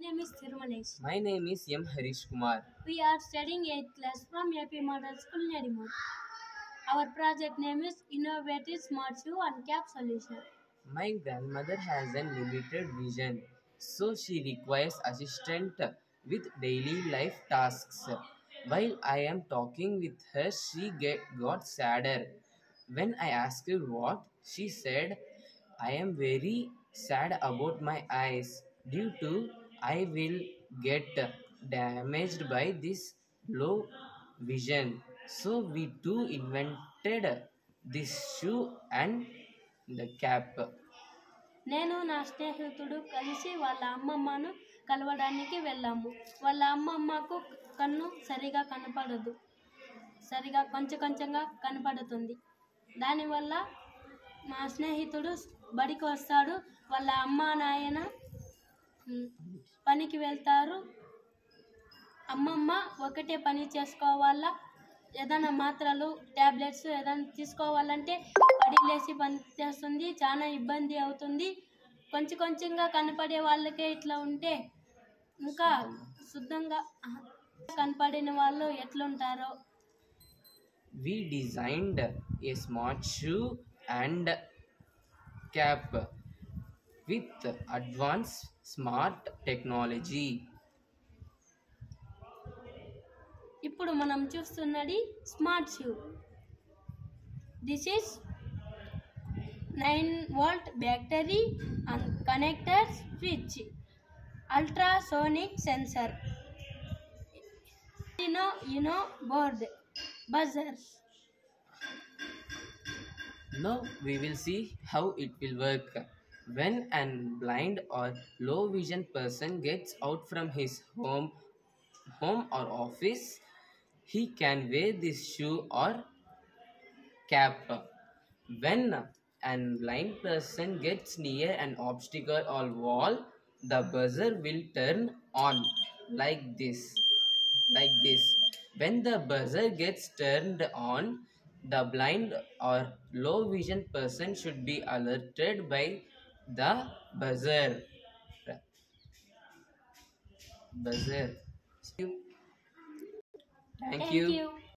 Name is Thirumalesh. My name is M. Harish Kumar. We are studying 8th class from AP Model School, Nedimur. Our project name is Innovative Smart Shoe and Cap Solution. My grandmother has a limited vision, so she requires assistance with daily life tasks. While I am talking with her, she got sadder. When I asked her what, she said, I am very sad about my eyes due to I will get damaged by this low vision. So we too invented this shoe and the cap. నేను నా స్నేహితుడు కలిసి వాళ్ళ అమ్మమ్మను కలవడానికి వెళ్ళాము. వాళ్ళ అమ్మమ్మకు కన్ను సరిగా కనపడదు, సరిగా కొంచెంగా కనపడుతుంది. దానివల్ల మా స్నేహితుడు బడికి వస్తాడు. వాళ్ళ అమ్మ నాయన పనికి వెళ్తారు. అమ్మమ్మ ఒకటే పని చేసుకోవాలా, ఏదైనా మాత్రలు ట్యాబ్లెట్స్ ఏదైనా తీసుకోవాలంటే పడిలేసి పని చేస్తుంది. చాలా ఇబ్బంది అవుతుంది. కొంచెంగా కనపడే వాళ్ళకే ఇట్లా ఉంటే ఇంకా శుద్ధంగా కనపడిన వాళ్ళు ఎట్లుంటారో. We designed a smart shoe and cap with advanced smart technology. ఇప్పుడు మనం చూస్తున్నది smart shoe. This is 9-volt battery and connector switch, ultrasonic sensor, board, buzzers. Now we will see how it will work. When an blind or low vision person gets out from his home or office, he can wear this shoe or cap. When an blind person gets near an obstacle or wall, the buzzer will turn on like this. When the buzzer gets turned on, the blind or low vision person should be alerted by the buzzer. Thank you. Thank you.